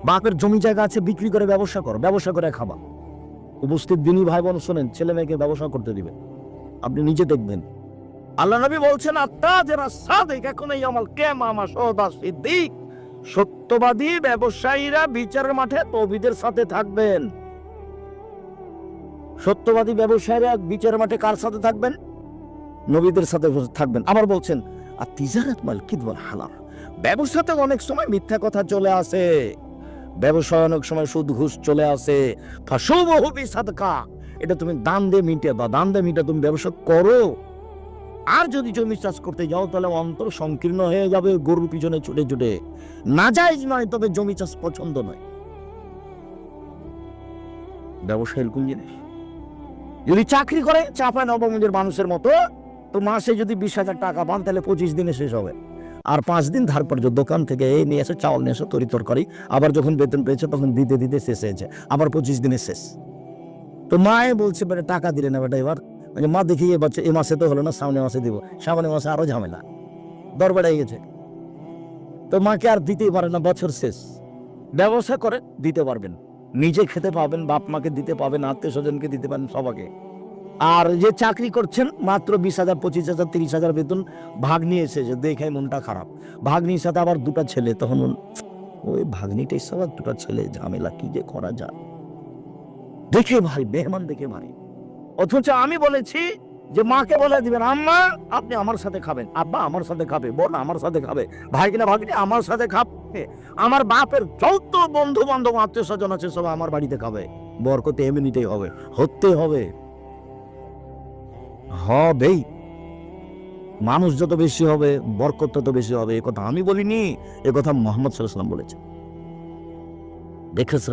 বাপের জমি জায়গা আছে, বিক্রি করে ব্যবসা করো, ব্যবসা করে খাবা। উপস্থিত দিনী ভাই বোন শোনেন, ছেলে মেয়েকে ব্যবসা করতে দিবে, আপনি নিজে দেখবেন। আল্লাহ নবী বলছেন, আত্তাজিরা সাদিক, এখন এই আমল কেমা মা সদা সিদ্দিক, সত্যবাদী ব্যবসায়ীরা বিচারের মাঠে তৌহিদের সাথে থাকবেন। সত্যবাদী ব্যবসায়ীরা বিচারের মাঠে কার সাথে থাকবেন? নবীদের সাথে থাকবেন। আবার বলছেন, আর তিজারাত মাল কিদওয়াল হালাল, ব্যবসাতে অনেক সময় মিথ্যা কথা চলে আসে, ব্যবসায় অনেক সময় সুদ ঘুষ চলে আসে। ফাশুবহু বিসাদকা, এটা তুমি দান দিয়ে মিটে বা দান দিয়ে মিটে তুমি ব্যবসা করো। আর যদি জমি চাষ করতে যাও তাহলে অন্তর সংকীর্ণ হয়ে যাবে গরুর পিছনে ছুটে ছুটে। নাজায়েজ নয়, তবে জমি চাষ পছন্দ নয়। ব্যবসা এরকম জিনিস। যদি চাকরি করে চাঁপাই নবগঞ্জের মানুষের মতো, তো মাসে যদি 20,000 টাকা পান তাহলে 25 দিনে শেষ হবে। আর 5 দিন ধার পর্যন্ত দোকান থেকে এই নিয়ে এসে চাউল নিয়ে এসে তরি তরকারি, আবার যখন বেতন পেয়েছে তখন দিতে দিতে শেষ হয়েছে, আবার 25 দিনে শেষ। তো মায়ে বলছে, বেটা টাকা দিলে না বেটা এবার। মা দেখি এ মাসে তো হলো না, সামনে মাসে দিব, সামনে মাসে আরো ঝামেলা, দর বেড়াই গেছে। তো মাকে আর দিতেই পারে না, বছর শেষ। ব্যবসা করে দিতে পারবেন, নিজে খেতে পাবেন, বাপ মাকে দিতে পাবেন, আত্মীয় স্বজনকে দিতে পারেন, সবাকে। আর যে চাকরি করছেন মাত্র 20,000, 25,000, 30,000 বেতন, ভাগ্নি এসেছে, দেখে মনটা খারাপ। ভাগ্নির সাথে আবার 2টা ছেলে, তখন ওই ভাগ্নিটাই সব 2টা ছেলে, ঝামেলা কি যে করা যায়। দেখে ভাই, মেহমান দেখে ভাই। অথচ আমি বলেছি যে মাকে বলে দিবেন, আম্মা আপনি আমার সাথে খাবেন, আব্বা আমার সাথে খাবে, বোন আমার সাথে খাবে, ভাই কিনা ভাগ্নি আমার সাথে খাবে, আমার বাপের যত বন্ধু বান্ধব আত্মীয় স্বজন আছে সব আমার বাড়িতে খাবে। বরকতে এমনিতেই হবে, হতে হবে, হবেই। মানুষ যত বেশি হবে বরকত তত বেশি হবে। এ কথা আমি বলিনি, এ কথা মুহাম্মদ সাল্লাল্লাহু আলাইহি ওয়াসাল্লাম বলেছে। দেখেছ